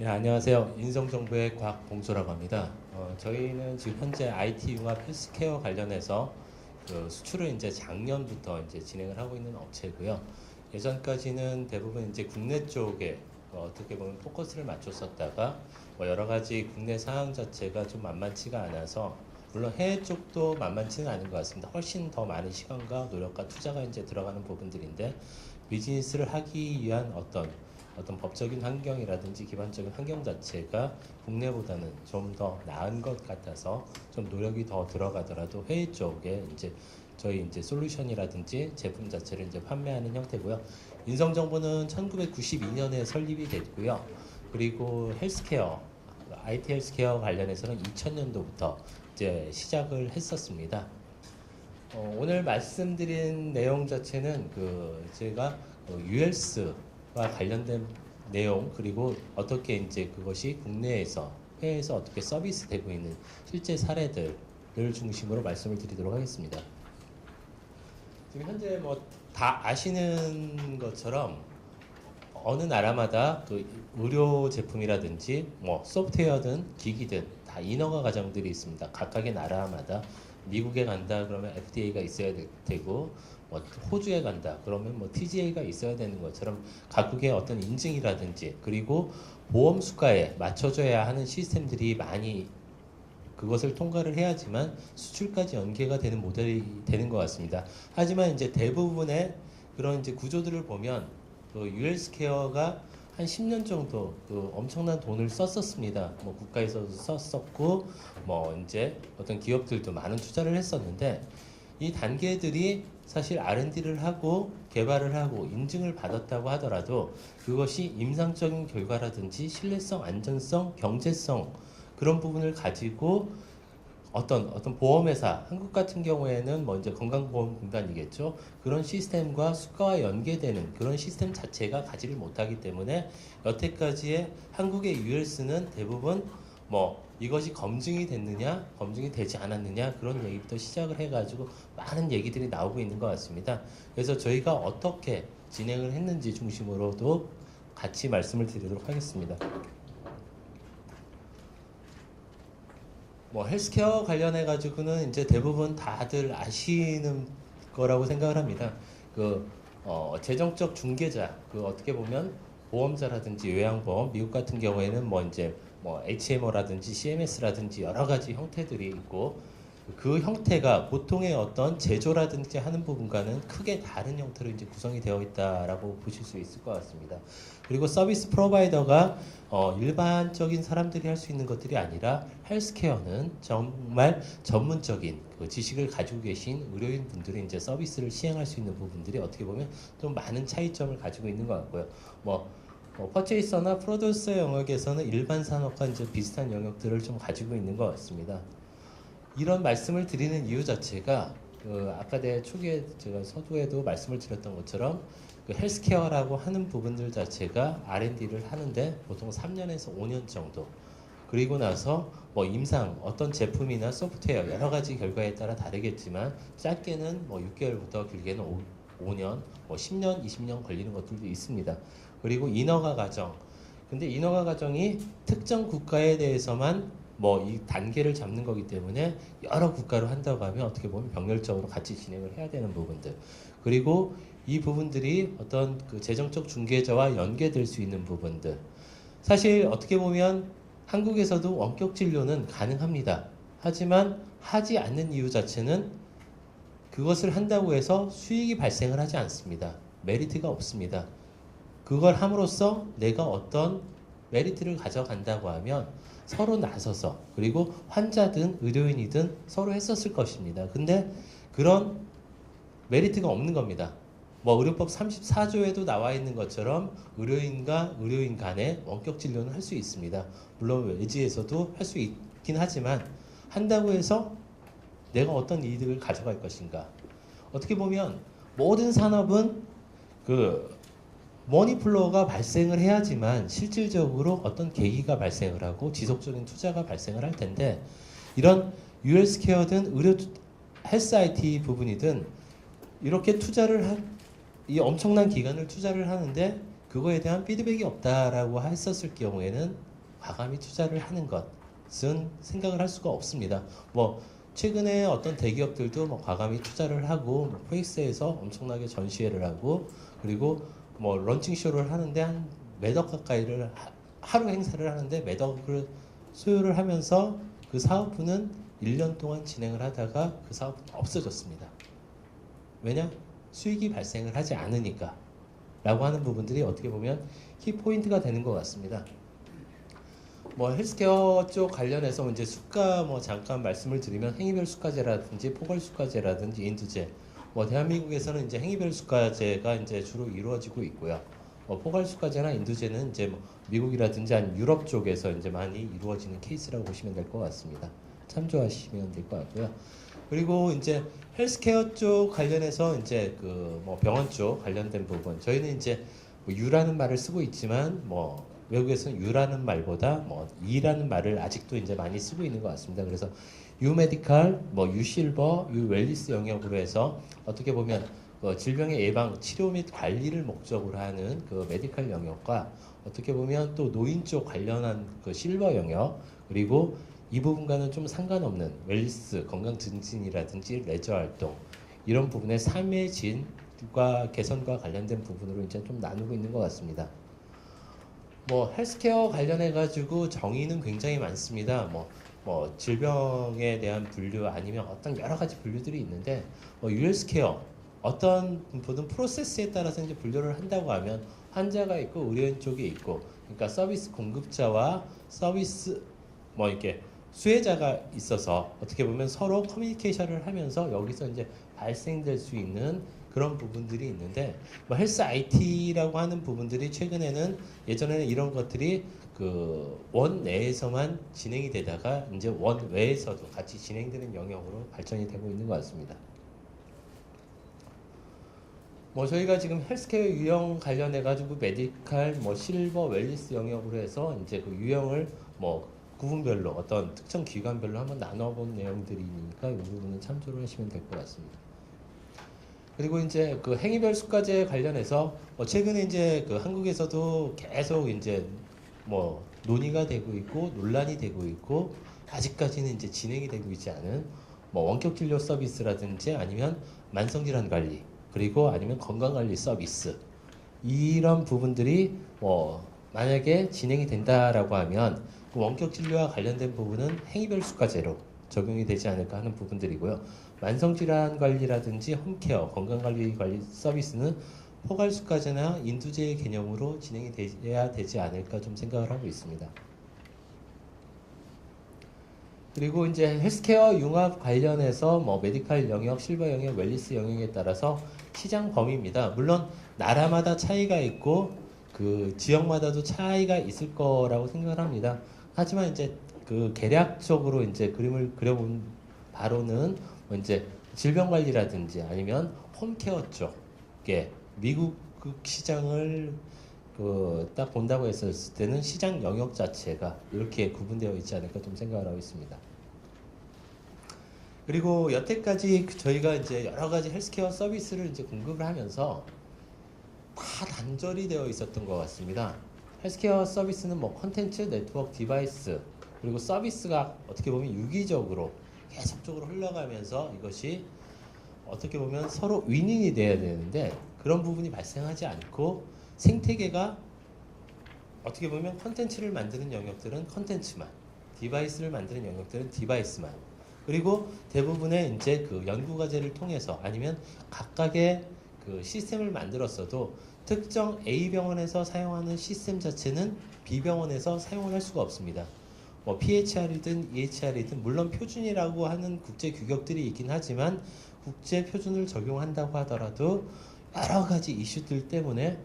안녕하세요. 인성정보의 곽봉수라고 합니다. 저희는 지금 현재 IT 융합 헬스케어 관련해서 그 수출을 이제 작년부터 이제 진행을 하고 있는 업체고요. 예전까지는 대부분 이제 국내 쪽에 어떻게 보면 포커스를 맞췄었다가 여러 가지 국내 상황 자체가 좀 만만치가 않아서, 물론 해외 쪽도 만만치는 않은 것 같습니다. 훨씬 더 많은 시간과 노력과 투자가 이제 들어가는 부분들인데, 비즈니스를 하기 위한 어떤 법적인 환경이라든지 기반적인 환경 자체가 국내보다는 좀 더 나은 것 같아서 좀 노력이 더 들어가더라도 해외 쪽에 이제 저희 이제 솔루션이라든지 제품 자체를 이제 판매하는 형태고요. 인성정보는 1992년에 설립이 됐고요. 그리고 헬스케어, IT 헬스케어 관련해서는 2000년도부터 이제 시작을 했었습니다. 오늘 말씀드린 내용 자체는 제가 ULS와 관련된 내용, 그리고 어떻게 이제 그것이 국내에서 해외에서 어떻게 서비스되고 있는 실제 사례들을 중심으로 말씀을 드리도록 하겠습니다. 지금 현재 뭐 다 아시는 것처럼 어느 나라마다 그 의료 제품이라든지 뭐 소프트웨어든 기기든 다 인허가 과정들이 있습니다. 각각의 나라마다 미국에 간다 그러면 FDA가 있어야 되고, 뭐 호주에 간다 그러면 뭐 TGA가 있어야 되는 것처럼 각국의 어떤 인증이라든지, 그리고 보험 수가에 맞춰줘야 하는 시스템들이 많이, 그것을 통과를 해야지만 수출까지 연계가 되는 모델이 되는 것 같습니다. 하지만 이제 대부분의 그런 이제 구조들을 보면 UL스케어가 한 10년 정도 엄청난 돈을 썼었습니다. 뭐 국가에서도 썼었고, 뭐 이제 어떤 기업들도 많은 투자를 했었는데, 이 단계들이 사실 R&D를 하고 개발을 하고 인증을 받았다고 하더라도 그것이 임상적인 결과라든지 신뢰성, 안전성, 경제성, 그런 부분을 가지고 어떤 보험회사, 한국 같은 경우에는 뭐 이제 건강보험공단이겠죠. 그런 시스템과 수가와 연계되는 그런 시스템 자체가 가지를 못하기 때문에 여태까지의 한국의 ULS는 대부분 뭐 이것이 검증이 됐느냐, 검증이 되지 않았느냐, 그런 얘기부터 시작을 해가지고 많은 얘기들이 나오고 있는 것 같습니다. 그래서 저희가 어떻게 진행을 했는지 중심으로도 같이 말씀을 드리도록 하겠습니다. 뭐 헬스케어 관련해 가지고는 이제 대부분 다들 아시는 거라고 생각을 합니다. 재정적 중개자, 어떻게 보면 보험사라든지 요양보험, 미국 같은 경우에는 뭐 이제 뭐 HMO라든지 CMS라든지 여러 가지 형태들이 있고, 그 형태가 보통의 어떤 제조라든지 하는 부분과는 크게 다른 형태로 이제 구성이 되어 있다라고 보실 수 있을 것 같습니다. 그리고 서비스 프로바이더가 일반적인 사람들이 할 수 있는 것들이 아니라, 헬스케어는 정말 전문적인 그 지식을 가지고 계신 의료인 분들이 이제 서비스를 시행할 수 있는 부분들이 어떻게 보면 좀 많은 차이점을 가지고 있는 것 같고요. 퍼체이서나 프로듀서 영역에서는 일반 산업과 이제 비슷한 영역들을 좀 가지고 있는 것 같습니다. 이런 말씀을 드리는 이유 자체가 아까 내 초기에 제가 서두에도 말씀을 드렸던 것처럼 헬스케어라고 하는 부분들 자체가 R&D를 하는데 보통 3년에서 5년 정도, 그리고 나서 뭐 임상 어떤 제품이나 소프트웨어 여러 가지 결과에 따라 다르겠지만 짧게는 뭐 6개월부터 길게는 5년, 뭐 10년, 20년 걸리는 것들도 있습니다. 그리고 인허가 과정. 근데 인허가 과정이 특정 국가에 대해서만 뭐 이 단계를 잡는 거기 때문에 여러 국가로 한다고 하면 어떻게 보면 병렬적으로 같이 진행을 해야 되는 부분들, 그리고 이 부분들이 어떤 그 재정적 중개자와 연계될 수 있는 부분들, 사실 어떻게 보면 한국에서도 원격 진료는 가능합니다. 하지만 하지 않는 이유 자체는 그것을 한다고 해서 수익이 발생을 하지 않습니다. 메리트가 없습니다. 그걸 함으로써 내가 어떤 메리트를 가져간다고 하면 서로 나서서, 그리고 환자든 의료인이든 서로 했었을 것입니다. 근데 그런 메리트가 없는 겁니다. 뭐 의료법 34조에도 나와 있는 것처럼 의료인과 의료인 간에 원격 진료는 할 수 있습니다. 물론 외지에서도 할 수 있긴 하지만, 한다고 해서 내가 어떤 이득을 가져갈 것인가. 어떻게 보면 모든 산업은 머니플로우가 발생을 해야지만 실질적으로 어떤 계기가 발생을 하고 지속적인 투자가 발생을 할 텐데, 이런 UL스케어든 의료 헬스 IT 부분이든 이렇게 이 엄청난 기간을 투자를 하는데 그거에 대한 피드백이 없다라고 했었을 경우에는 과감히 투자를 하는 것은 생각을 할 수가 없습니다. 뭐 최근에 어떤 대기업들도 뭐 과감히 투자를 하고 뭐 페이스에서 엄청나게 전시회를 하고 그리고 뭐 런칭 쇼를 하는데 한 매억 가까이를 하루 행사를 하는데 매억을 소요를 하면서 그 사업부는 1년 동안 진행을 하다가 그 사업은 없어졌습니다. 왜냐? 수익이 발생을 하지 않으니까 라고 하는 부분들이 어떻게 보면 키포인트가 되는 것 같습니다. 뭐 헬스케어 쪽 관련해서 이제 수가 뭐 잠깐 말씀을 드리면 행위별 수가제라든지 포괄 수가제라든지 인두제 뭐 대한민국에서는 이제 행위별 수가제가 이제 주로 이루어지고 있고요. 포괄 수가제나 인두제는 이제 뭐 미국이라든지 아니면 유럽 쪽에서 이제 많이 이루어지는 케이스라고 보시면 될 것 같습니다. 참조하시면 될 것 같고요. 그리고 이제 헬스케어 쪽 관련해서 이제 그 뭐 병원 쪽 관련된 부분 저희는 이제 뭐 유라는 말을 쓰고 있지만 뭐 외국에서는 유라는 말보다 뭐 이라는 말을 아직도 이제 많이 쓰고 있는 것 같습니다. 그래서 유메디칼, 뭐 유실버, 유웰리스 영역으로 해서 어떻게 보면 질병의 예방, 치료 및 관리를 목적으로 하는 그 메디칼 영역과 어떻게 보면 또 노인 쪽 관련한 그 실버 영역 그리고 이 부분과는 좀 상관없는 웰리스, 건강 증진이라든지 레저 활동 이런 부분의 삶의 질과 개선과 관련된 부분으로 이제 좀 나누고 있는 것 같습니다. 뭐 헬스케어 관련해 가지고 정의는 굉장히 많습니다. 뭐 질병에 대한 분류 아니면 어떤 여러 가지 분류들이 있는데 유헬스케어 어떤 분은 프로세스에 따라서 이제 분류를 한다고 하면 환자가 있고 의료인 쪽이 있고 그러니까 서비스 공급자와 서비스 뭐 이렇게 수혜자가 있어서 어떻게 보면 서로 커뮤니케이션을 하면서 여기서 이제 발생될 수 있는 그런 부분들이 있는데 뭐 헬스 IT라고 하는 부분들이 최근에는 예전에는 이런 것들이 그 원 내에서만 진행이 되다가 이제 원 외에서도 같이 진행되는 영역으로 발전이 되고 있는 것 같습니다. 뭐 저희가 지금 헬스케어 유형 관련해 가지고 메디칼, 뭐 실버, 웰리스 영역으로 해서 이제 그 유형을 뭐 구분별로 어떤 특정 기관별로 한번 나눠본 내용들이니까 이 부분은 참조를 하시면 될 것 같습니다. 그리고 이제 그 행위별 수가제 관련해서 최근에 이제 그 한국에서도 계속 이제 뭐 논의가 되고 있고 논란이 되고 있고 아직까지는 이제 진행이 되고 있지 않은 뭐 원격 진료 서비스라든지 아니면 만성질환 관리 그리고 아니면 건강 관리 서비스 이런 부분들이 뭐 만약에 진행이 된다라고 하면 그 원격 진료와 관련된 부분은 행위별 수가제로 적용이 되지 않을까 하는 부분들이고요. 만성질환 관리라든지 홈케어, 건강관리 서비스는 포괄수가제나 인두제의 개념으로 진행이 돼야 되지 않을까 좀 생각을 하고 있습니다. 그리고 이제 헬스케어 융합 관련해서 뭐 메디칼 영역, 실버 영역, 웰리스 영역에 따라서 시장 범위입니다. 물론 나라마다 차이가 있고 그 지역마다도 차이가 있을 거라고 생각을 합니다. 하지만 이제 그 개략적으로 이제 그림을 그려본 바로는 이제 질병 관리라든지 아니면 홈케어 쪽에 미국 시장을 그 딱 본다고 했었을 때는 시장 영역 자체가 이렇게 구분되어 있지 않을까 좀 생각을 하고 있습니다. 그리고 여태까지 저희가 이제 여러 가지 헬스케어 서비스를 이제 공급을 하면서 다 단절이 되어 있었던 것 같습니다. 헬스케어 서비스는 뭐 컨텐츠, 네트워크, 디바이스 그리고 서비스가 어떻게 보면 유기적으로 계속적으로 흘러가면서 이것이 어떻게 보면 서로 윈윈이 돼야 되는데 그런 부분이 발생하지 않고 생태계가 어떻게 보면 컨텐츠를 만드는 영역들은 컨텐츠만, 디바이스를 만드는 영역들은 디바이스만 그리고 대부분의 이제 그 연구과제를 통해서 아니면 각각의 그 시스템을 만들었어도 특정 A 병원에서 사용하는 시스템 자체는 B 병원에서 사용을 할 수가 없습니다. 뭐 PHR이든 EHR이든 물론 표준이라고 하는 국제 규격들이 있긴 하지만 국제 표준을 적용한다고 하더라도 여러 가지 이슈들 때문에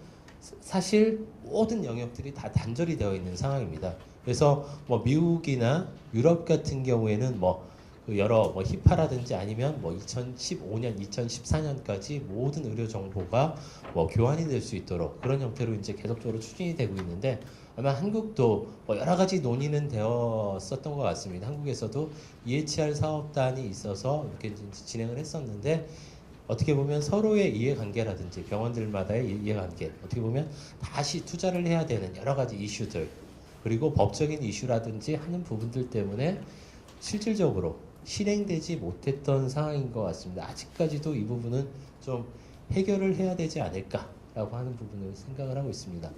사실 모든 영역들이 다 단절이 되어 있는 상황입니다. 그래서 뭐 미국이나 유럽 같은 경우에는 뭐 그 여러 뭐 히파라든지 아니면 뭐 2015년, 2014년까지 모든 의료 정보가 뭐 교환이 될 수 있도록 그런 형태로 이제 계속적으로 추진이 되고 있는데 아마 한국도 뭐 여러 가지 논의는 되었었던 것 같습니다. 한국에서도 EHR 사업단이 있어서 이렇게 진행을 했었는데 어떻게 보면 서로의 이해관계라든지 병원들마다의 이해관계 어떻게 보면 다시 투자를 해야 되는 여러 가지 이슈들 그리고 법적인 이슈라든지 하는 부분들 때문에 실질적으로 실행되지 못했던 상황인 것 같습니다. 아직까지도 이 부분은 좀 해결을 해야 되지 않을까라고 하는 부분을 생각을 하고 있습니다.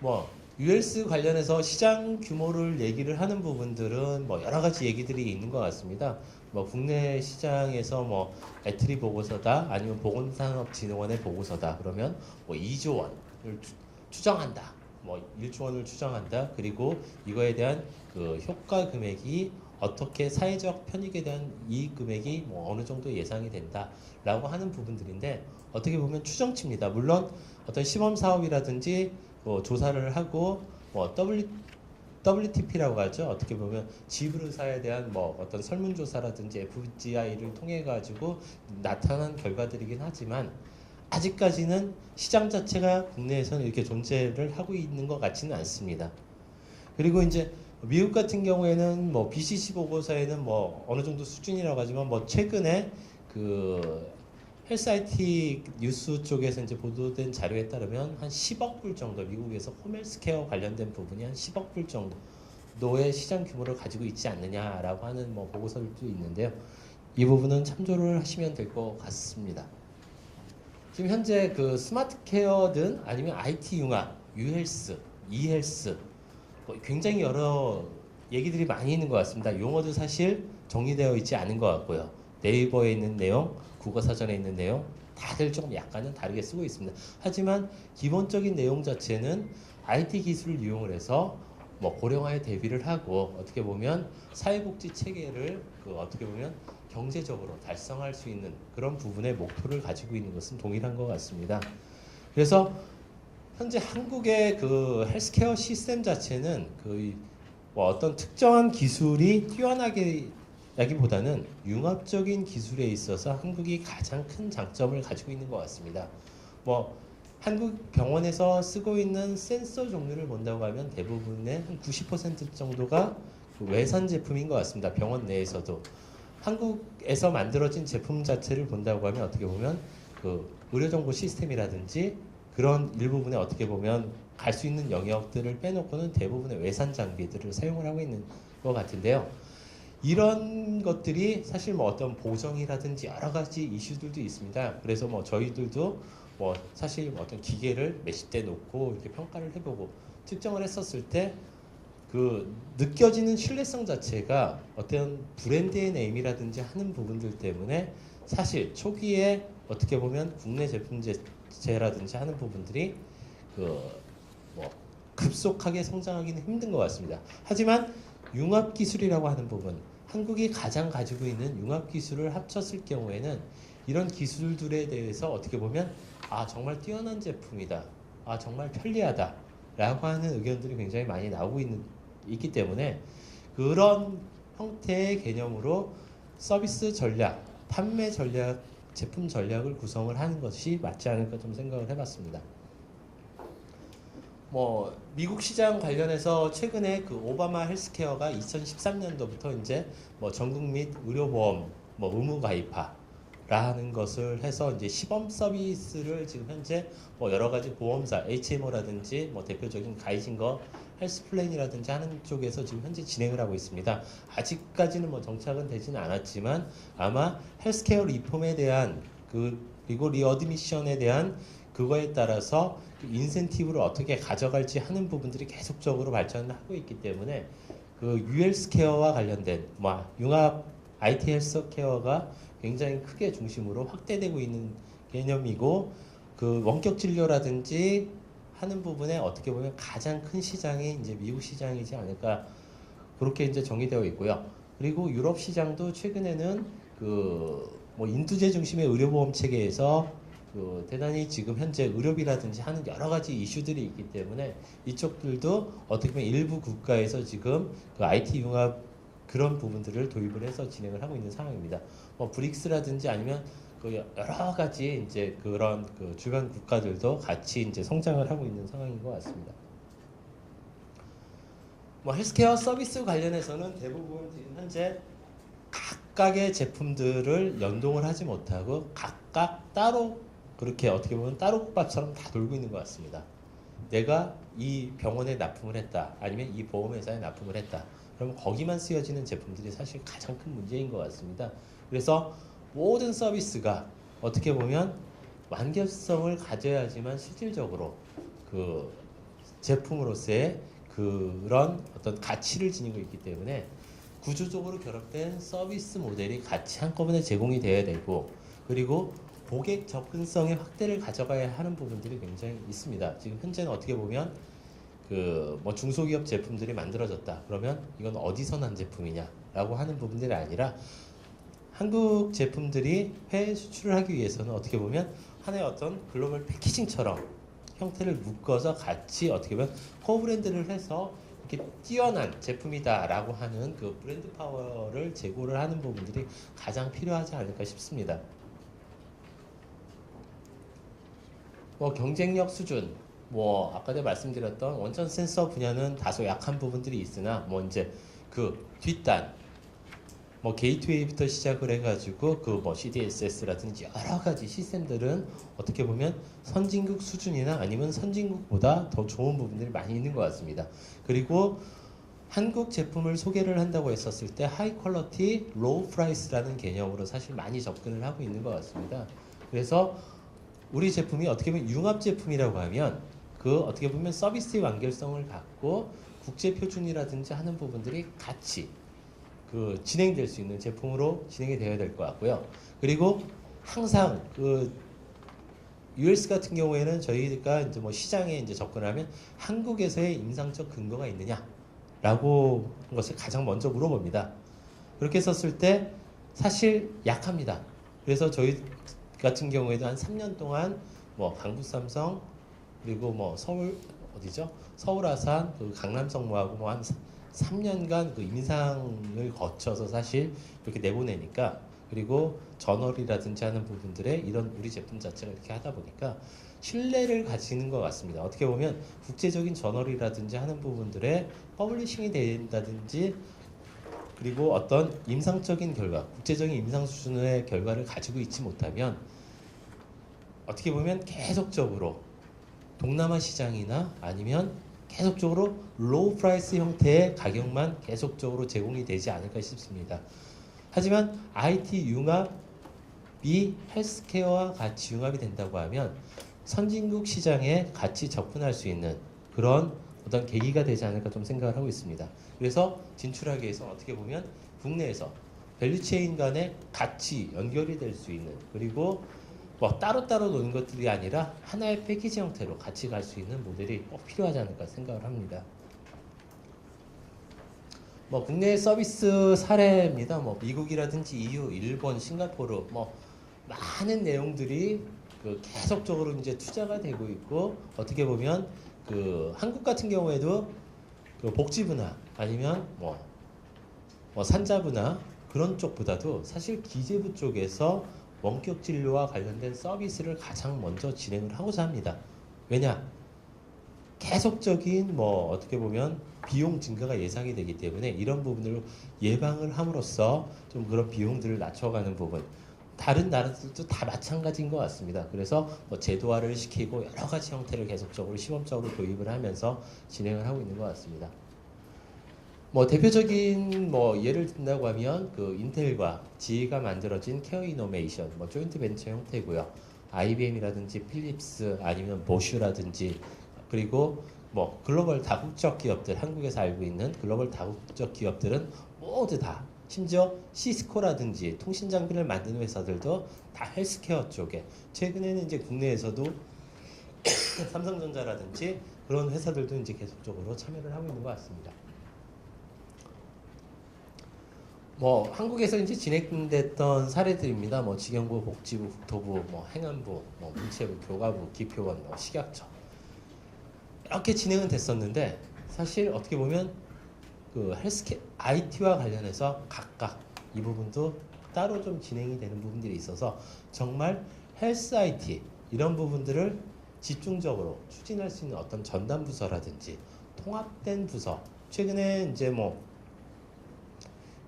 뭐 ULS 관련해서 시장 규모를 얘기를 하는 부분들은 뭐 여러 가지 얘기들이 있는 것 같습니다. 뭐 국내 시장에서 뭐 애트리 보고서다 아니면 보건산업진흥원의 보고서다 그러면 뭐 2조 원을 추정한다. 뭐 1조 원을 추정한다. 그리고 이거에 대한 그 효과 금액이 어떻게 사회적 편익에 대한 이익 금액이 뭐 어느 정도 예상이 된다라고 하는 부분들인데 어떻게 보면 추정치입니다. 물론 어떤 시범 사업이라든지 뭐 조사를 하고 뭐 WTP라고 하죠. 어떻게 보면 지불의사에 대한 뭐 어떤 설문조사라든지 FGI를 통해 가지고 나타난 결과들이긴 하지만 아직까지는 시장 자체가 국내에서는 이렇게 존재를 하고 있는 것 같지는 않습니다. 그리고 이제 미국 같은 경우에는 뭐 BCC 보고서에는 뭐 어느 정도 수준이라고 하지만 뭐 최근에 그 헬스 IT 뉴스 쪽에서 이제 보도된 자료에 따르면 한 10억 불 정도 미국에서 홈헬스케어 관련된 부분이 한 10억 불 정도의 시장 규모를 가지고 있지 않느냐라고 하는 뭐 보고서들도 있는데요. 이 부분은 참조를 하시면 될 것 같습니다. 지금 현재 그 스마트 케어든 아니면 IT 융합, 유헬스, 이헬스 뭐 굉장히 여러 얘기들이 많이 있는 것 같습니다. 용어도 사실 정리되어 있지 않은 것 같고요. 네이버에 있는 내용, 국어사전에 있는 내용 다들 조금 약간은 다르게 쓰고 있습니다. 하지만 기본적인 내용 자체는 IT 기술을 이용을 해서 뭐 고령화에 대비를 하고 어떻게 보면 사회복지 체계를 그 어떻게 보면 경제적으로 달성할 수 있는 그런 부분의 목표를 가지고 있는 것은 동일한 것 같습니다. 그래서 현재 한국의 그 헬스케어 시스템 자체는 그 뭐 어떤 특정한 기술이 뛰어나게 라기보다는 융합적인 기술에 있어서 한국이 가장 큰 장점을 가지고 있는 것 같습니다. 뭐 한국 병원에서 쓰고 있는 센서 종류를 본다고 하면 대부분의 한 90% 정도가 그 외산 제품인 것 같습니다. 병원 내에서도 한국에서 만들어진 제품 자체를 본다고 하면 어떻게 보면 그 의료정보 시스템이라든지 그런 일부분에 어떻게 보면 갈 수 있는 영역들을 빼놓고는 대부분의 외산 장비들을 사용을 하고 있는 것 같은데요. 이런 것들이 사실 뭐 어떤 보정이라든지 여러 가지 이슈들도 있습니다. 그래서 뭐 저희들도 뭐 사실 뭐 어떤 기계를 몇십 대 놓고 이렇게 평가를 해보고 측정을 했었을 때 그 느껴지는 신뢰성 자체가 어떤 브랜드의 네임이라든지 하는 부분들 때문에 사실 초기에 어떻게 보면 국내 제품제라든지 하는 부분들이 그 뭐 급속하게 성장하기는 힘든 것 같습니다. 하지만 융합 기술이라고 하는 부분, 한국이 가장 가지고 있는 융합 기술을 합쳤을 경우에는 이런 기술들에 대해서 어떻게 보면 아 정말 뛰어난 제품이다, 아 정말 편리하다라고 하는 의견들이 굉장히 많이 나오고 있기 때문에 그런 형태의 개념으로 서비스 전략, 판매 전략, 제품 전략을 구성을 하는 것이 맞지 않을까 좀 생각을 해봤습니다. 뭐 미국 시장 관련해서 최근에 그 오바마 헬스케어가 2013년도부터 이제 뭐 전국 및 의료보험 뭐 의무 가입화라는 것을 해서 이제 시범 서비스를 지금 현재 뭐 여러 가지 보험사 HMO라든지 뭐 대표적인 가이징거 헬스플랜이라든지 하는 쪽에서 지금 현재 진행을 하고 있습니다. 아직까지는 뭐 정착은 되지는 않았지만 아마 헬스케어 리폼에 대한 그리고 리어드미션에 대한 그거에 따라서 인센티브를 어떻게 가져갈지 하는 부분들이 계속적으로 발전을 하고 있기 때문에 그 유헬스케어와 관련된 뭐 융합 IT 헬스케어가 굉장히 크게 중심으로 확대되고 있는 개념이고 그 원격 진료라든지 하는 부분에 어떻게 보면 가장 큰 시장이 이제 미국 시장이지 않을까 그렇게 이제 정의되어 있고요. 그리고 유럽 시장도 최근에는 그 뭐 인두제 중심의 의료보험 체계에서 그 대단히 지금 현재 의료비라든지 하는 여러 가지 이슈들이 있기 때문에 이쪽들도 어떻게 보면 일부 국가에서 지금 그 IT 융합 그런 부분들을 도입을 해서 진행을 하고 있는 상황입니다. 뭐 브릭스라든지 아니면 그 여러 가지 이제 그런 그 주변 국가들도 같이 이제 성장을 하고 있는 상황인 것 같습니다. 뭐 헬스케어 서비스 관련해서는 대부분 지금 현재 각각의 제품들을 연동을 하지 못하고 각각 따로 그렇게 어떻게 보면 따로 국밥처럼 다 돌고 있는 것 같습니다. 내가 이 병원에 납품을 했다, 아니면 이 보험회사에 납품을 했다. 그럼 거기만 쓰여지는 제품들이 사실 가장 큰 문제인 것 같습니다. 그래서 모든 서비스가 어떻게 보면 완결성을 가져야지만 실질적으로 그 제품으로서의 그런 어떤 가치를 지니고 있기 때문에 구조적으로 결합된 서비스 모델이 같이 한꺼번에 제공이 돼야 되고, 그리고 고객 접근성의 확대를 가져가야 하는 부분들이 굉장히 있습니다. 지금 현재는 어떻게 보면 그 뭐 중소기업 제품들이 만들어졌다. 그러면 이건 어디서 난 제품이냐라고 하는 부분들이 아니라 한국 제품들이 해외 수출을 하기 위해서는 어떻게 보면 하나의 어떤 글로벌 패키징처럼 형태를 묶어서 같이 어떻게 보면 코브랜드를 해서 이렇게 뛰어난 제품이다라고 하는 그 브랜드 파워를 제고를 하는 부분들이 가장 필요하지 않을까 싶습니다. 뭐 경쟁력 수준, 뭐 아까 전에 말씀드렸던 원천 센서 분야는 다소 약한 부분들이 있으나 뭐 이제 그 뒷단 뭐 게이트웨이부터 시작을 해가지고 그 뭐 CDSS라든지 여러 가지 시스템들은 어떻게 보면 선진국 수준이나 아니면 선진국보다 더 좋은 부분들이 많이 있는 것 같습니다. 그리고 한국 제품을 소개를 한다고 했었을 때 하이 퀄러티, 로우 프라이스라는 개념으로 사실 많이 접근을 하고 있는 것 같습니다. 그래서 우리 제품이 어떻게 보면 융합 제품이라고 하면 그 어떻게 보면 서비스의 완결성을 갖고 국제 표준이라든지 하는 부분들이 같이 그 진행될 수 있는 제품으로 진행이 되어야 될 것 같고요. 그리고 항상 그 US 같은 경우에는 저희가 이제 뭐 시장에 이제 접근하면 한국에서의 임상적 근거가 있느냐라고 한 것을 가장 먼저 물어봅니다. 그렇게 썼을 때 사실 약합니다. 그래서 저희 같은 경우에도 한 3년 동안 뭐 강북삼성 그리고 뭐 서울 어디죠? 서울 아산 그 강남 성모하고 뭐 한 3년간 그 임상을 거쳐서 사실 이렇게 내보내니까, 그리고 저널이라든지 하는 부분들에 이런 우리 제품 자체가 이렇게 하다 보니까 신뢰를 가지는 것 같습니다. 어떻게 보면 국제적인 저널이라든지 하는 부분들에 퍼블리싱이 된다든지, 그리고 어떤 임상적인 결과, 국제적인 임상 수준의 결과를 가지고 있지 못하면 어떻게 보면 계속적으로 동남아 시장이나 아니면 계속적으로 로우 프라이스 형태의 가격만 계속적으로 제공이 되지 않을까 싶습니다. 하지만 IT 융합이 헬스케어와 같이 융합이 된다고 하면 선진국 시장에 같이 접근할 수 있는 그런 어떤 계기가 되지 않을까 좀 생각을 하고 있습니다. 그래서 진출하기 위해서 어떻게 보면 국내에서 밸류체인 간에 같이 연결이 될 수 있는, 그리고 뭐 따로따로 노는 것들이 아니라 하나의 패키지 형태로 같이 갈 수 있는 모델이 꼭 필요하지 않을까 생각을 합니다. 뭐 국내 서비스 사례입니다. 뭐 미국이라든지 EU, 일본, 싱가포르 뭐 많은 내용들이 그 계속적으로 이제 투자가 되고 있고, 어떻게 보면 그 한국 같은 경우에도 그 복지부나 아니면 뭐 산자부나 그런 쪽보다도 사실 기재부 쪽에서 원격 진료와 관련된 서비스를 가장 먼저 진행을 하고자 합니다. 왜냐? 계속적인 뭐 어떻게 보면 비용 증가가 예상이 되기 때문에 이런 부분을 예방을 함으로써 좀 그런 비용들을 낮춰가는 부분, 다른 나라들도 다 마찬가지인 것 같습니다. 그래서 뭐 제도화를 시키고 여러 가지 형태를 계속적으로 시범적으로 도입을 하면서 진행을 하고 있는 것 같습니다. 뭐 대표적인 뭐 예를 든다고 하면 그 인텔과 지휘가 만들어진 케어 이노메이션 뭐 조인트 벤처 형태고요. IBM이라든지 필립스 아니면 보슈라든지, 그리고 뭐 글로벌 다국적 기업들, 한국에서 알고 있는 글로벌 다국적 기업들은 모두 다, 심지어 시스코라든지 통신 장비를 만드는 회사들도 다 헬스케어 쪽에, 최근에는 이제 국내에서도 삼성전자라든지 그런 회사들도 이제 계속적으로 참여를 하고 있는 것 같습니다. 뭐 한국에서 이제 진행됐던 사례들입니다. 뭐 직영부, 복지부, 국토부, 뭐 행안부, 뭐 문체부, 교과부, 기표원, 뭐 식약처 이렇게 진행은 됐었는데, 사실 어떻게 보면 그 헬스케어 IT와 관련해서 각각 이 부분도 따로 좀 진행이 되는 부분들이 있어서 정말 헬스 IT 이런 부분들을 집중적으로 추진할 수 있는 어떤 전담 부서라든지 통합된 부서, 최근에 이제 뭐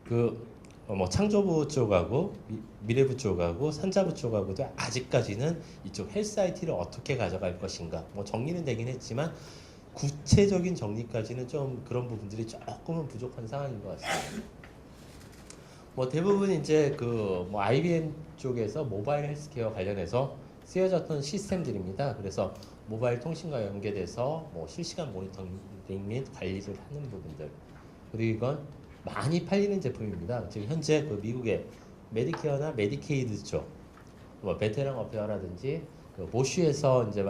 그 뭐 창조부 쪽하고 미래부 쪽하고 산자부 쪽하고도 아직까지는 이쪽 헬스 IT를 어떻게 가져갈 것인가 뭐 정리는 되긴 했지만 구체적인 정리까지는 좀 그런 부분들이 조금은 부족한 상황인 것 같습니다. 뭐 대부분 이제 그 뭐 IBM 쪽에서 모바일 헬스케어 관련해서 쓰여졌던 시스템들입니다. 그래서 모바일 통신과 연계돼서 뭐 실시간 모니터링 및 관리를 하는 부분들. 그리고 이건 많이 팔리는 제품입니다. 지금 현재 그 미국의 메디케어나 메디케이드 쪽, 뭐 베테랑 어페어라든지 그 모쉬에서 이제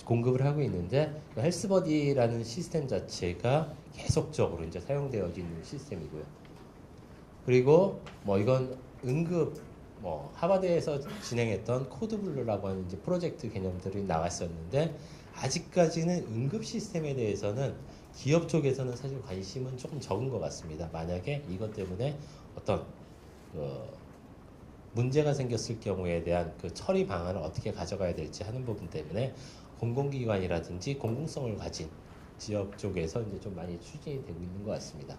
공급을 하고 있는데 그 헬스버디라는 시스템 자체가 계속적으로 이제 사용되어지는 시스템이고요. 그리고 뭐 이건 응급 뭐 하버드에서 진행했던 코드블루라고 하는 이제 프로젝트 개념들이 나왔었는데 아직까지는 응급 시스템에 대해서는 기업 쪽에서는 사실 관심은 조금 적은 것 같습니다. 만약에 이것 때문에 어떤 문제가 생겼을 경우에 대한 그 처리 방안을 어떻게 가져가야 될지 하는 부분 때문에 공공기관이라든지 공공성을 가진 지역 쪽에서 이제 좀 많이 추진이 되고 있는 것 같습니다.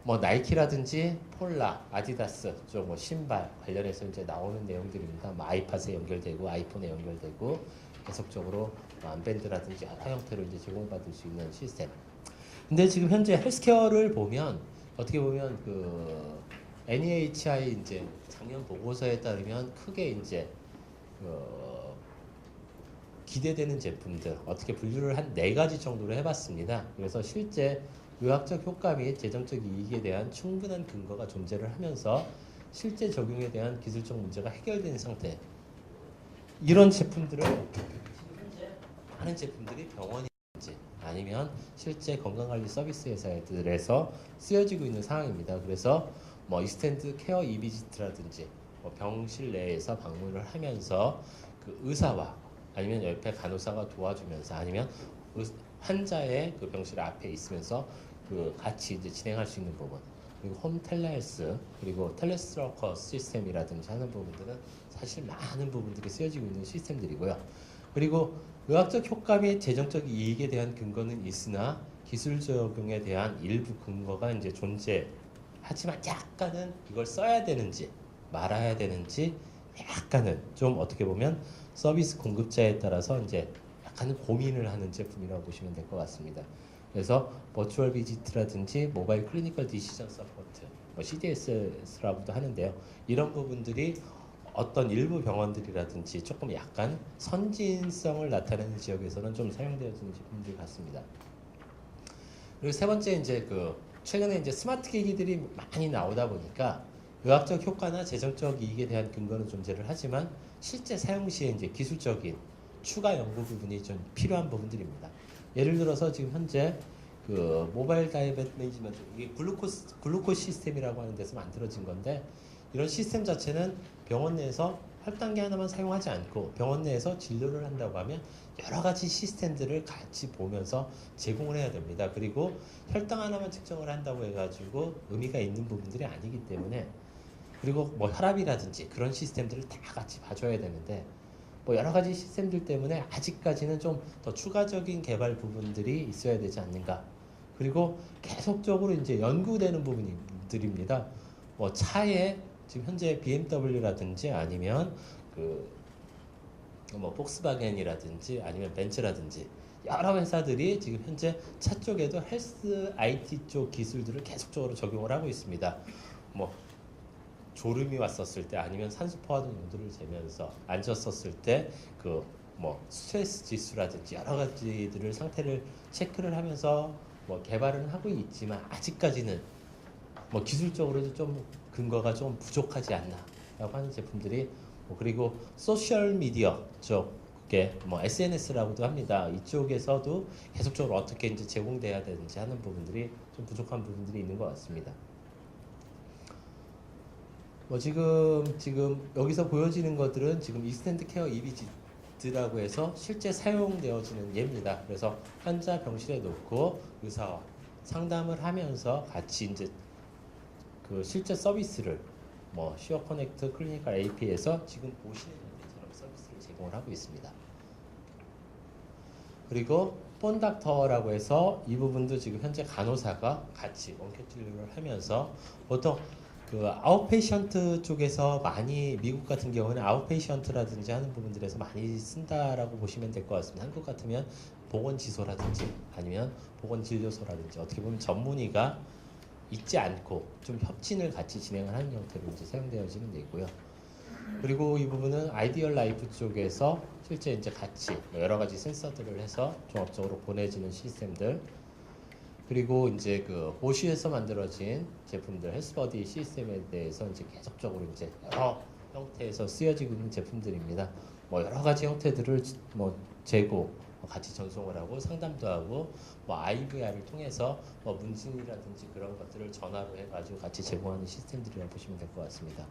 뭐 나이키라든지 폴라, 아디다스 쪽 뭐 신발 관련해서 이제 나오는 내용들입니다. 뭐 아이팟에 연결되고 아이폰에 연결되고 계속적으로 뭐 암밴드라든지 여러 형태로 이제 제공받을 수 있는 시스템. 근데 지금 현재 헬스케어를 보면 어떻게 보면 그 NEHI 이제 작년 보고서에 따르면 크게 이제 기대되는 제품들 어떻게 분류를 한 4가지 정도로 해봤습니다. 그래서 실제 의학적 효과 및 재정적 이익에 대한 충분한 근거가 존재를 하면서 실제 적용에 대한 기술적 문제가 해결된 상태. 이런 제품들을 현재 많은 제품들이 병원이든지 아니면 실제 건강관리 서비스 회사들에서 쓰여지고 있는 상황입니다. 그래서 뭐 익스텐드 케어 이비지트라든지 뭐 병실 내에서 방문을 하면서 그 의사와 아니면 옆에 간호사가 도와주면서 아니면 환자의 그 병실 앞에 있으면서 그 같이 이제 진행할 수 있는 부분 그리고 홈 텔레헬스 그리고 텔레스트러커 시스템이라든지 하는 부분들은 사실 많은 부분들이 쓰여지고 있는 시스템들이고요. 그리고 의학적 효과 및 재정적 이익에 대한 근거는 있으나 기술 적용에 대한 일부 근거가 이제 존재하지만 약간은 이걸 써야 되는지 말아야 되는지 약간은 좀 어떻게 보면 서비스 공급자에 따라서 이제 약간은 고민을 하는 제품이라고 보시면 될 것 같습니다. 그래서 버추얼 비지트라든지 모바일 클리니컬 디시전 서포트, 뭐 CDS라고도 하는데요. 이런 부분들이 어떤 일부 병원들이라든지 조금 약간 선진성을 나타내는 지역에서는 좀 사용되어지는 제품들 같습니다. 그리고 세 번째 이제 그 최근에 이제 스마트 기기들이 많이 나오다 보니까 의학적 효과나 재정적 이익에 대한 근거는 존재를 하지만 실제 사용 시에 이제 기술적인 추가 연구 부분이 좀 필요한 부분들입니다. 예를 들어서 지금 현재 그 모바일 다이어베트 매니지먼트 이게 글루코스 시스템이라고 하는 데서 만들어진 건데 이런 시스템 자체는 병원 내에서 혈당계 하나만 사용하지 않고 병원 내에서 진료를 한다고 하면 여러 가지 시스템들을 같이 보면서 제공을 해야 됩니다. 그리고 혈당 하나만 측정을 한다고 해가지고 의미가 있는 부분들이 아니기 때문에 그리고 뭐 혈압이라든지 그런 시스템들을 다 같이 봐줘야 되는데 뭐 여러 가지 시스템들 때문에 아직까지는 좀 더 추가적인 개발 부분들이 있어야 되지 않는가. 그리고 계속적으로 이제 연구되는 부분들입니다. 뭐 차에 지금 현재 BMW라든지 아니면 그 뭐 폭스바겐이라든지 아니면 벤츠라든지 여러 회사들이 지금 현재 차 쪽에도 헬스 IT 쪽 기술들을 계속적으로 적용을 하고 있습니다. 뭐 졸음이 왔었을 때 아니면 산소 포화도 농도를 재면서 앉았었을 때 그 뭐 스트레스 지수라든지 여러 가지들을 상태를 체크를 하면서 뭐 개발은 하고 있지만 아직까지는 뭐 기술적으로도 좀 근거가 좀 부족하지 않나라고 하는 제품들이 뭐 그리고 소셜 미디어 쪽에 뭐 SNS라고도 합니다. 이쪽에서도 계속적으로 어떻게 이제 제공돼야 되는지 하는 부분들이 좀 부족한 부분들이 있는 것 같습니다. 뭐 지금 여기서 보여지는 것들은 지금 익스텐드 케어 이비지트라고 해서 실제 사용되어지는 예입니다. 그래서 환자 병실에 놓고 의사와 상담을 하면서 같이 이제 그 실제 서비스를 뭐 시어 커넥트 클리니컬 AP에서 지금 보시는 것처럼 서비스를 제공을 하고 있습니다. 그리고 폰닥터라고 해서 이 부분도 지금 현재 간호사가 같이 원격 진료를 하면서 보통 그 아웃페이션트 쪽에서 많이 미국 같은 경우는 아웃페이션트라든지 하는 부분들에서 많이 쓴다라고 보시면 될 것 같습니다. 한국 같으면 보건지소라든지 아니면 보건진료소라든지 어떻게 보면 전문의가 있지 않고 좀 협진을 같이 진행을 하는 형태로 이제 사용되어지는 되고요. 그리고 이 부분은 아이디얼 라이프 쪽에서 실제 이제 같이 뭐 여러 가지 센서들을 해서 종합적으로 보내지는 시스템들, 그리고 이제 그 보쉬에서 만들어진 제품들 헬스버디 시스템에 대해서 이제 계속적으로 이제 여러 형태에서 쓰여지고 있는 제품들입니다. 뭐 여러 가지 형태들을 뭐 재고 같이 전송을 하고 상담도 하고 뭐 IVR을 통해서 뭐 문진이라든지 그런 것들을 전화로 해가지고 같이 제공하는 시스템들이라고 보시면 될 것 같습니다.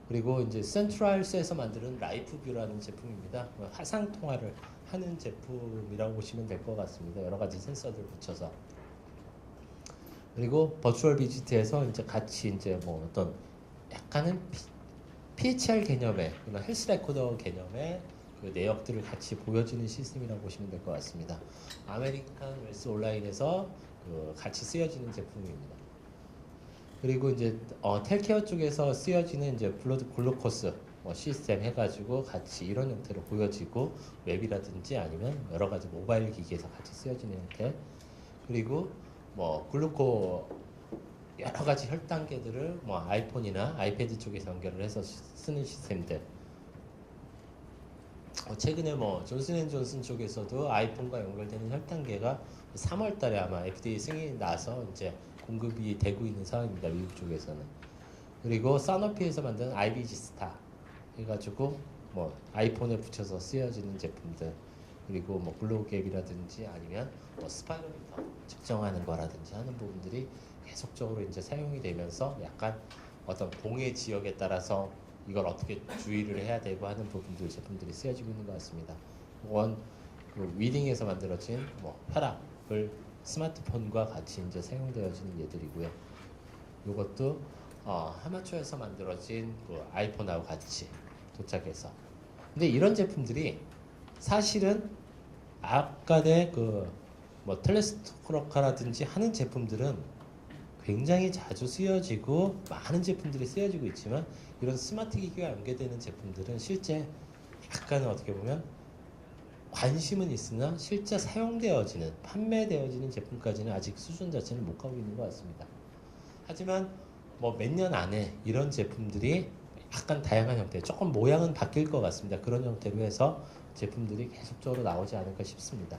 그리고 이제 센트럴스에서 만드는 라이프뷰라는 제품입니다. 화상 통화를 하는 제품이라고 보시면 될 것 같습니다. 여러 가지 센서들 붙여서. 그리고 버추얼 비지트에서 이제 같이 이제 뭐 어떤 약간은 PHR 개념의 그런 헬스 레코더 개념의 그 내역들을 같이 보여주는 시스템이라고 보시면 될 것 같습니다. 아메리칸 웰스 온라인에서 그 같이 쓰여지는 제품입니다. 그리고 이제 텔케어 쪽에서 쓰여지는 이제 블러드 글루코스 뭐 시스템 해가지고 같이 이런 형태로 보여지고 웹이라든지 아니면 여러 가지 모바일 기기에서 같이 쓰여지는 형태. 그리고 뭐 글루코 여러 가지 혈 단계들을 뭐 아이폰이나 아이패드 쪽에서 연결을 해서 쓰는 시스템들. 최근에 뭐 존슨앤존슨 쪽에서도 아이폰과 연결되는 혈 단계가 3월달에 아마 FDA 승인이 나서 이제 공급이 되고 있는 상황입니다. 미국 쪽에서는. 그리고 사노피에서 만든 IBG 스타 해가지고 뭐 아이폰에 붙여서 쓰여지는 제품들. 그리고 뭐 블로우갭이라든지 아니면 뭐 스파이로미터 측정하는 거라든지 하는 부분들이 계속적으로 이제 사용이 되면서 약간 어떤 공해 지역에 따라서 이걸 어떻게 주의를 해야 되고 하는 부분들 제품들이 쓰여지고 있는 것 같습니다. 그 위딩에서 만들어진 뭐 혈압을 스마트폰과 같이 이제 사용되어지는 예들이고요. 이것도 하마초에서 만들어진 그 아이폰하고 같이 도착해서. 근데 이런 제품들이 사실은 아까의 그 뭐 텔레스토크로카라든지 하는 제품들은 굉장히 자주 쓰여지고 많은 제품들이 쓰여지고 있지만 이런 스마트 기기와 연계되는 제품들은 실제 약간은 어떻게 보면 관심은 있으나 실제 사용되어지는 판매되어지는 제품까지는 아직 수준 자체는 못 가고 있는 것 같습니다. 하지만 뭐 몇 년 안에 이런 제품들이 약간 다양한 형태, 조금 모양은 바뀔 것 같습니다. 그런 형태로 해서 제품들이 계속적으로 나오지 않을까 싶습니다.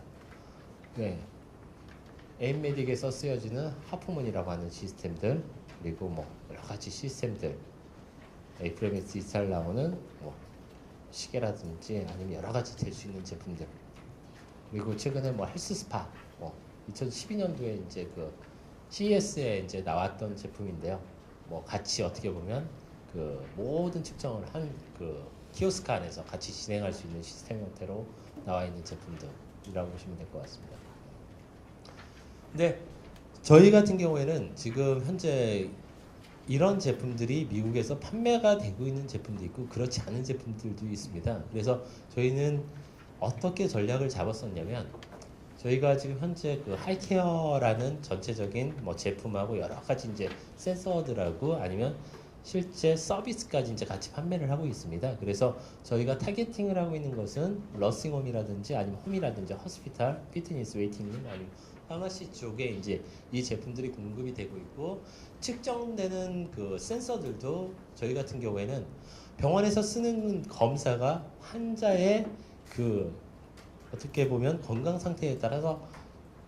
네. 에임메딕에서 쓰여지는 하프문이라고 하는 시스템들, 그리고 뭐 여러 가지 시스템들, 에이프레미스 디지털 나오는 뭐 시계라든지 아니면 여러 가지 될 수 있는 제품들, 그리고 최근에 뭐 헬스 스파, 뭐 2012년도에 이제 그 CES에 이제 나왔던 제품인데요. 뭐 같이 어떻게 보면 그 모든 측정을 한 그 키오스크 안에서 같이 진행할 수 있는 시스템 형태로 나와 있는 제품들이라고 보시면 될 것 같습니다. 근데 저희 같은 경우에는 지금 현재 이런 제품들이 미국에서 판매가 되고 있는 제품도 있고 그렇지 않은 제품들도 있습니다. 그래서 저희는 어떻게 전략을 잡았었냐면 저희가 지금 현재 그 하이케어라는 전체적인 뭐 제품하고 여러 가지 이제 센서들하고 아니면 실제 서비스까지 이제 같이 판매를 하고 있습니다. 그래서 저희가 타겟팅을 하고 있는 것은 러싱홈이라든지 아니면 홈이라든지 허스피탈, 피트니스, 웨이팅룸 아니면 파마시 쪽에 이제 이 제품들이 공급이 되고 있고 측정되는 그 센서들도 저희 같은 경우에는 병원에서 쓰는 검사가 환자의 그 어떻게 보면 건강 상태에 따라서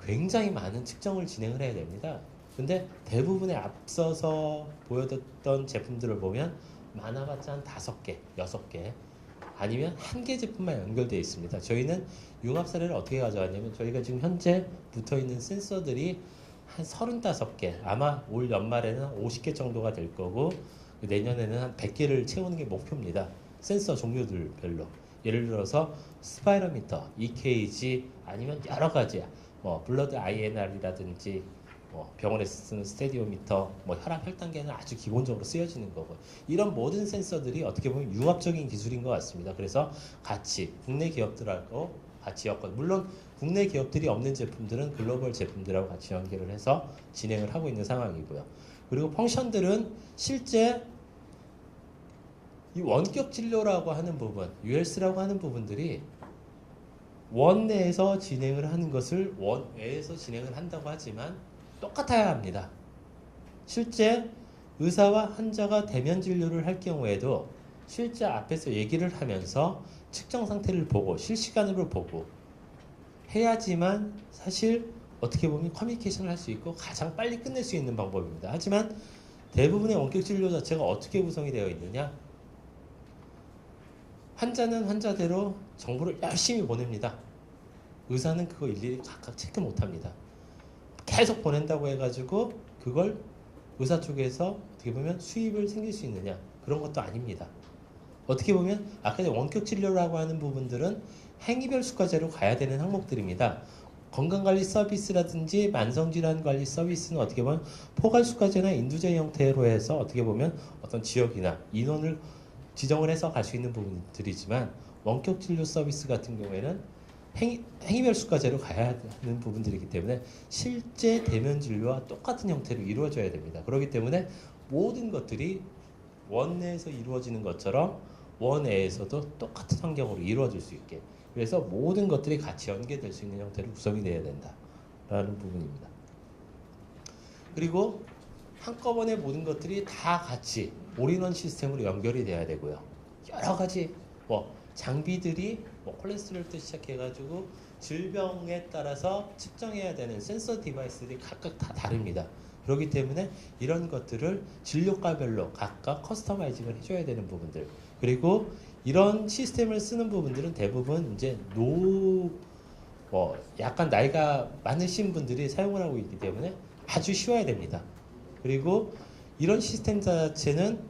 굉장히 많은 측정을 진행을 해야 됩니다. 근데 대부분의 앞서서 보여줬던 제품들을 보면 많아봤자 한 5개, 6개 아니면 1개 제품만 연결되어 있습니다. 저희는 융합 사례를 어떻게 가져왔냐면 저희가 지금 현재 붙어있는 센서들이 한 35개, 아마 올 연말에는 50개 정도가 될 거고 내년에는 한 100개를 채우는 게 목표입니다. 센서 종류들별로. 예를 들어서 스파이로미터, EKG 아니면 여러 가지 뭐 블러드 INR이라든지 뭐 병원에서 쓰는 스테디오미터, 뭐 혈압 혈당계는 아주 기본적으로 쓰여지는 거고 이런 모든 센서들이 어떻게 보면 융합적인 기술인 것 같습니다. 그래서 같이 국내 기업들하고 같이 엮어. 물론 국내 기업들이 없는 제품들은 글로벌 제품들하고 같이 연계를 해서 진행을 하고 있는 상황이고요. 그리고 펑션들은 실제 이 원격 진료라고 하는 부분, ULS라고 하는 부분들이 원 내에서 진행을 하는 것을 원 외에서 진행을 한다고 하지만 똑같아야 합니다. 실제 의사와 환자가 대면 진료를 할 경우에도 실제 앞에서 얘기를 하면서 측정 상태를 보고 실시간으로 보고 해야지만 사실 어떻게 보면 커뮤니케이션을 할 수 있고 가장 빨리 끝낼 수 있는 방법입니다. 하지만 대부분의 원격 진료 자체가 어떻게 구성이 되어 있느냐? 환자는 환자대로 정보를 열심히 보냅니다. 의사는 그거 일일이 각각 체크 못합니다. 계속 보낸다고 해가지고 그걸 의사 쪽에서 어떻게 보면 수입을 생길 수 있느냐? 그런 것도 아닙니다. 어떻게 보면 아까 전에 원격 진료라고 하는 부분들은 행위별 수과제로 가야 되는 항목들입니다. 건강관리 서비스라든지 만성질환 관리 서비스는 어떻게 보면 포괄수과제나 인두제 형태로 해서 어떻게 보면 어떤 지역이나 인원을 지정을 해서 갈 수 있는 부분들이지만 원격 진료 서비스 같은 경우에는 행위별 수과제로 가야 하는 부분들이기 때문에 실제 대면 진료와 똑같은 형태로 이루어져야 됩니다. 그렇기 때문에 모든 것들이 원내에서 이루어지는 것처럼 원외에서도 똑같은 환경으로 이루어질 수 있게, 그래서 모든 것들이 같이 연계될 수 있는 형태로 구성이 되어야 된다라는 부분입니다. 그리고 한꺼번에 모든 것들이 다 같이 올인원 시스템으로 연결이 돼야 되고요. 여러 가지 장비들이 콜레스테롤부터 시작해가지고 질병에 따라서 측정해야 되는 센서 디바이스들이 각각 다 다릅니다. 그렇기 때문에 이런 것들을 진료과별로 각각 커스터마이징을 해줘야 되는 부분들, 그리고 이런 시스템을 쓰는 부분들은 대부분 이제 약간 나이가 많으신 분들이 사용을 하고 있기 때문에 아주 쉬워야 됩니다. 그리고 이런 시스템 자체는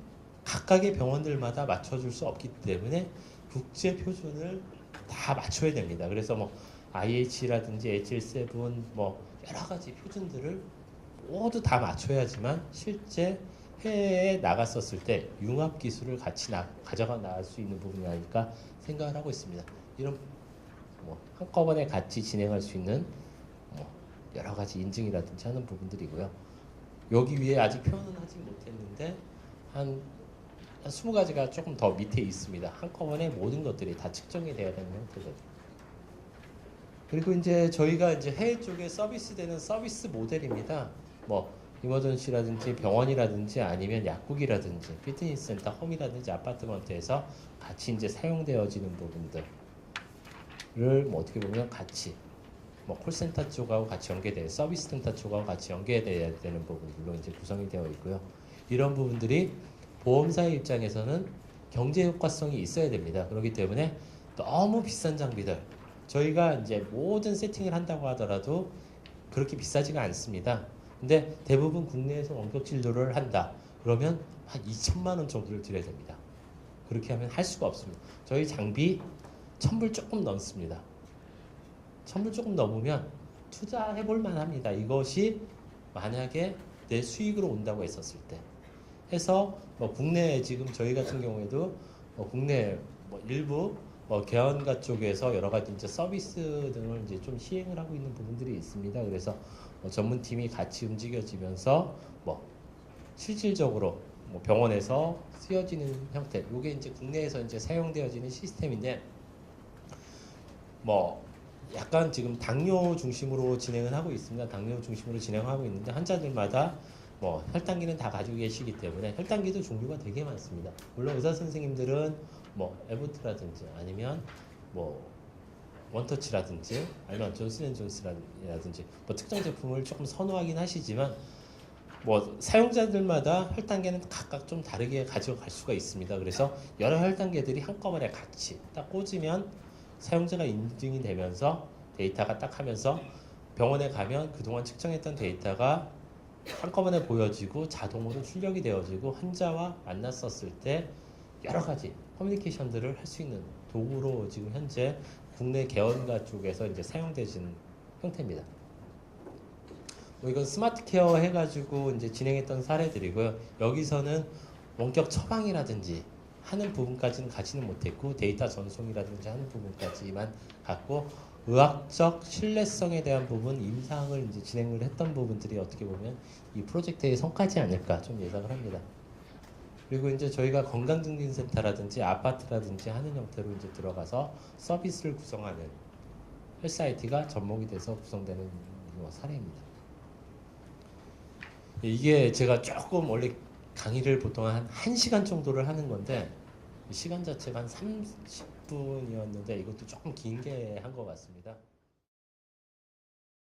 각각의 병원들마다 맞춰줄 수 없기 때문에 국제 표준을 다 맞춰야 됩니다. 그래서 IH라든지 HL7 여러 가지 표준들을 모두 다 맞춰야지만 실제 해외에 나갔었을 때 융합 기술을 같이 가져가 나갈 수 있는 부분이 아닐까 생각을 하고 있습니다. 이런 한꺼번에 같이 진행할 수 있는 여러 가지 인증이라든지 하는 부분들이고요. 여기 위에 아직 표현은 하지 못했는데 한 20가지가 조금 더 밑에 있습니다. 한꺼번에 모든 것들이 다 측정이 돼야 되는 형태거든요. 그리고 이제 저희가 이제 해외 쪽에 서비스되는 서비스 모델입니다. 이머전시라든지 병원이라든지 아니면 약국이라든지 피트니스 센터, 홈이라든지 아파트먼트에서 같이 이제 사용되어지는 부분들을 어떻게 보면 같이 콜센터 쪽하고 같이 연계돼야, 서비스 센터 쪽하고 같이 연계돼야 되는 부분들로 이제 구성이 되어 있고요. 이런 부분들이 보험사의 입장에서는 경제 효과성이 있어야 됩니다. 그렇기 때문에 너무 비싼 장비들, 저희가 이제 모든 세팅을 한다고 하더라도 그렇게 비싸지가 않습니다. 근데 대부분 국내에서 원격 진료를 한다 그러면 한 2천만 원 정도를 들여야 됩니다. 그렇게 하면 할 수가 없습니다. 저희 장비 1,000불 조금 넘습니다. 1,000불 조금 넘으면 투자해 볼 만합니다. 이것이 만약에 내 수익으로 온다고 했었을 때 해서 국내에 지금 저희 같은 경우에도 국내 일부 개원가 쪽에서 여러 가지 이제 서비스 등을 이제 좀 시행을 하고 있는 부분들이 있습니다. 그래서 전문팀이 같이 움직여지면서 실질적으로 병원에서 쓰여지는 형태, 이게 이제 국내에서 이제 사용되어지는 시스템인데 약간 지금 당뇨 중심으로 진행을 하고 있습니다. 당뇨 중심으로 진행하고 있는데 환자들마다 혈당기는 다 가지고 계시기 때문에 혈당기도 종류가 되게 많습니다. 물론 의사 선생님들은 에보트라든지 아니면 원터치라든지 아니면 존슨앤존슨이라든지 특정 제품을 조금 선호하긴 하시지만 사용자들마다 혈당계는 각각 좀 다르게 가져갈 수가 있습니다. 그래서 여러 혈당계들이 한꺼번에 같이 딱 꽂으면 사용자가 인증이 되면서 데이터가 딱 하면서 병원에 가면 그동안 측정했던 데이터가 한꺼번에 보여지고 자동으로 출력이 되어지고 환자와 만났었을 때 여러 가지 커뮤니케이션들을 할 수 있는 도구로 지금 현재 국내 개원가 쪽에서 이제 사용되는 형태입니다. 이건 스마트 케어 해가지고 이제 진행했던 사례들이고요. 여기서는 원격 처방이라든지 하는 부분까지는 가지는 못했고 데이터 전송이라든지 하는 부분까지만 갖고 의학적 신뢰성에 대한 부분, 임상을 이제 진행을 했던 부분들이 어떻게 보면 이 프로젝트의 성과지 않을까 좀 예상을 합니다. 그리고 이제 저희가 건강증진센터라든지 아파트라든지 하는 형태로 이제 들어가서 서비스를 구성하는 헬스 IT가 접목이 돼서 구성되는 사례입니다. 이게 제가 조금 원래 강의를 보통 한 1시간 정도를 하는 건데 시간 자체가 한 30분이었는데 이것도 조금 긴 게 한 것 같습니다.